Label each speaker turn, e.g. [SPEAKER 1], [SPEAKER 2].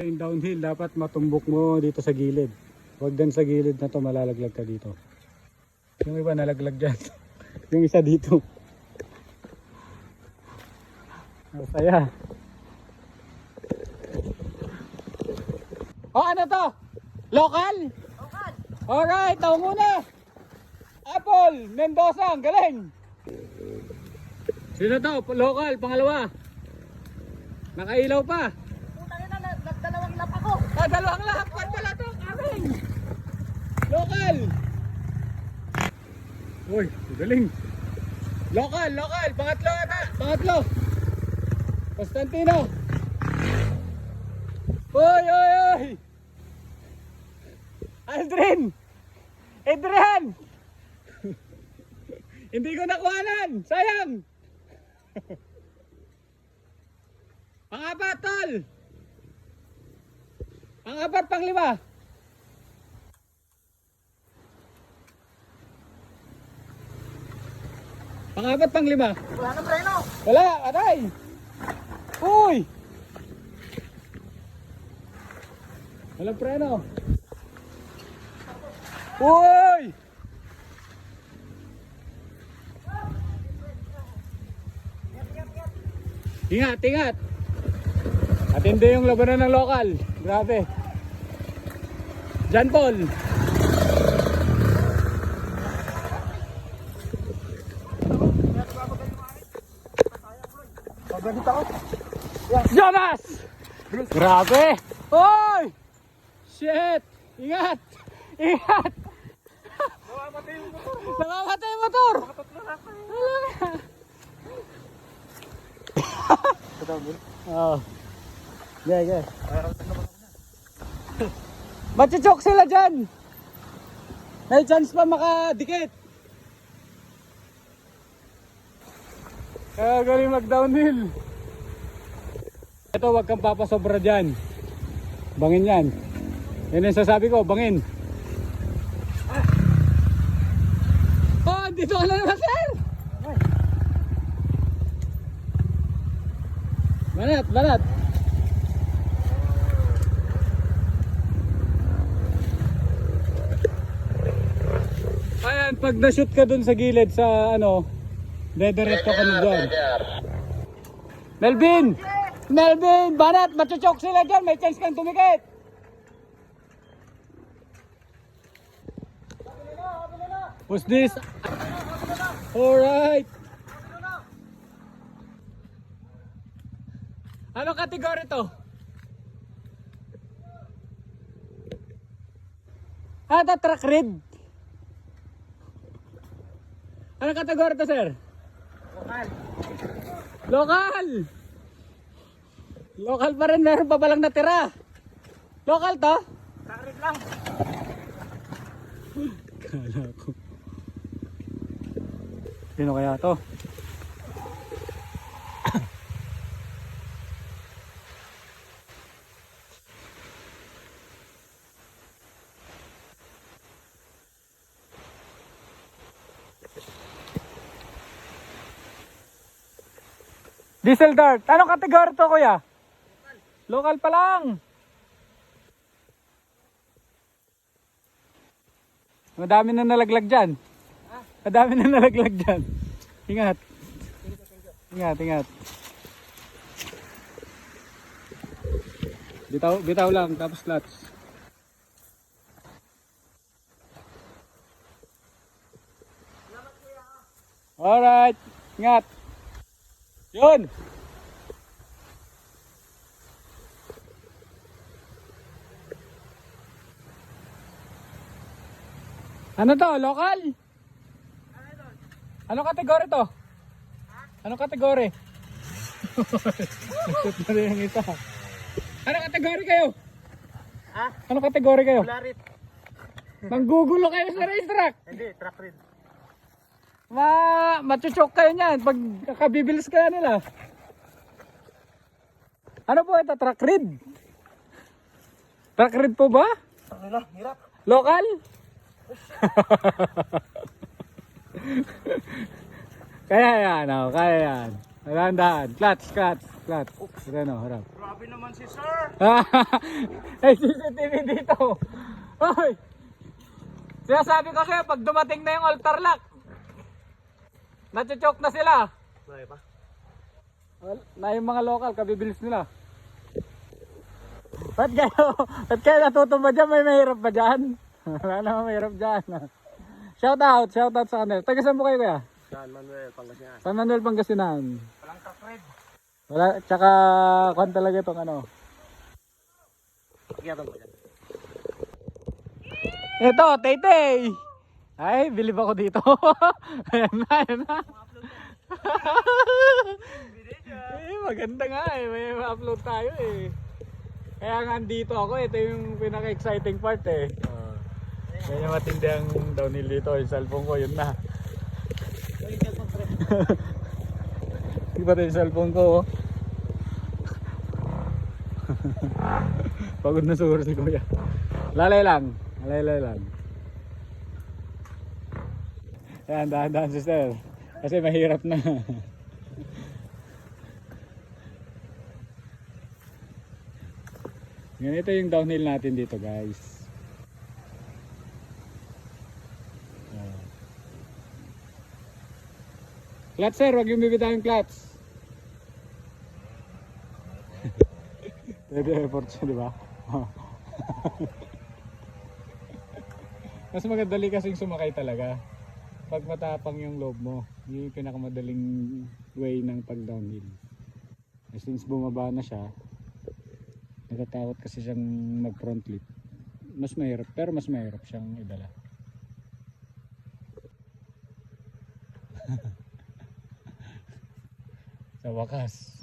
[SPEAKER 1] Yung downhill, dapat matumbok mo dito sa gilid. Huwag din sa gilid na to, malalaglag ka dito. Yung iba nalaglag dyan. Yung isa dito. Masaya. Oh, ano to? Local?
[SPEAKER 2] Local.
[SPEAKER 1] Alright, ako muna. Apple, Mendoza, ang galing. Sino to? Local, pangalawa. Nakailaw pa.
[SPEAKER 2] Putang ina, nagdalawang lap ako.
[SPEAKER 1] Ah, dalawang lahat pala to. Karing. Local. Uy, galing. Local, pangatlo ata. Pangatlo. Constantino. Uy. Aldrin. Adrian. Hindi ko nakuhanan. Sayang. Pang-apat, tol. Pang-apat, pang-lima. Pang-apat, pang-lima.
[SPEAKER 2] Wala nang preno.
[SPEAKER 1] Wala, aray. Uy. Walang preno. Uy. Ingat. Atindi yung labanan ng lokal. Grabe. John Paul.
[SPEAKER 2] Maganit ako.
[SPEAKER 1] Jonas! Grabe! Hoy! Shit! Ingat!
[SPEAKER 2] Namamatay yung motor.
[SPEAKER 1] Namamatay yung motor!
[SPEAKER 2] Makatatlo na ako.
[SPEAKER 1] Wala na! Oo. Yeah. Machuchok sila dyan! May chance pa makadikit! Kaya galing mag-downhill. Ito, wag kang papasobra dyan. Bangin yan. Yan ang sasabi ko, bangin. Oh, dito ka na naman, sir! Banat. Ayan, pag na-shoot ka dun sa gilid sa ano, dediretso ka na dyan. Melvin, banat, machuchok sila dyan, may chance kang tumikit. What's this? Alright. Anong kategory to? Truck red. Anong kategory to, sir? Local. Local pa rin, meron pa palang natira. Local to?
[SPEAKER 2] Truck lang.
[SPEAKER 1] Kala ko. Sino kaya to? Diesel dart. Anong kategory to, kuya? Local pa lang. Madami na nalaglag dyan. Madami na nalaglag dyan. Ingat. Bitaw lang, tapos clutch. Alright. Ingat. Yun. Ano to? Local? Anong kategory to? Anong kategory? Nashoot na rin yung isa. Anong kategory kayo?
[SPEAKER 2] Ha?
[SPEAKER 1] Anong kategory kayo?
[SPEAKER 2] Bularit.
[SPEAKER 1] Manggugulo kayo sa racetrack.
[SPEAKER 2] Hindi, truck rin.
[SPEAKER 1] Machuchok kayo niyan pag kabibilis kaya nila. Ano po ito? Truck red? Truck red po ba?
[SPEAKER 2] Ano, hirap.
[SPEAKER 1] Local? Kaya yan, kaya yan. Dahan-dahan. Clutch. Ano, harap.
[SPEAKER 2] Grabe naman si sir.
[SPEAKER 1] Ay, CCTV dito. Hoy! Sinasabi ko sa'yo, pag dumating na yung altar lock, nachochoke na sila.
[SPEAKER 2] Buhay pa?
[SPEAKER 1] Na yung mga local, kabibilis nila. Ba't kayo natutumba dyan? May mahirap ba dyan? Wala naman mahirap dyan. Shout out sa kanila. Taga saan mo kayo kaya?
[SPEAKER 2] San Manuel, Pangasinan.
[SPEAKER 1] San Manuel, Pangasinan.
[SPEAKER 2] Walang kakred.
[SPEAKER 1] Wala, tsaka kwan talaga itong ano.
[SPEAKER 2] Kiyatan mo dyan.
[SPEAKER 1] Ito, Tay-Tay! Ay, bilib ako dito. Ayan na. Maganda nga eh, may ma-upload tayo eh. Kaya nga andito ako, ito yung pinaka-exciting part eh. Kaya yung matindi ang downhill dito, yung cellphone ko, yun na. Hindi pa yung cellphone ko oh. Pagod na siguro si kuya. Lalay lang. Ayan, dahan-dahan sister. Kasi mahirap na. Ganito yung downhill natin dito guys. Clutch sir, wag yung bibitaw yung clutch. Pwede effort siya, di ba? Mas magadali kasing sumakay talaga. Pag matapang yung loob mo, yun yung pinakamadaling way ng pag downhill. Since bumaba na siya, natatakot kasi siyang mag front flip. Mas mahirap, pero mas mahirap siyang idala. Sa wakas.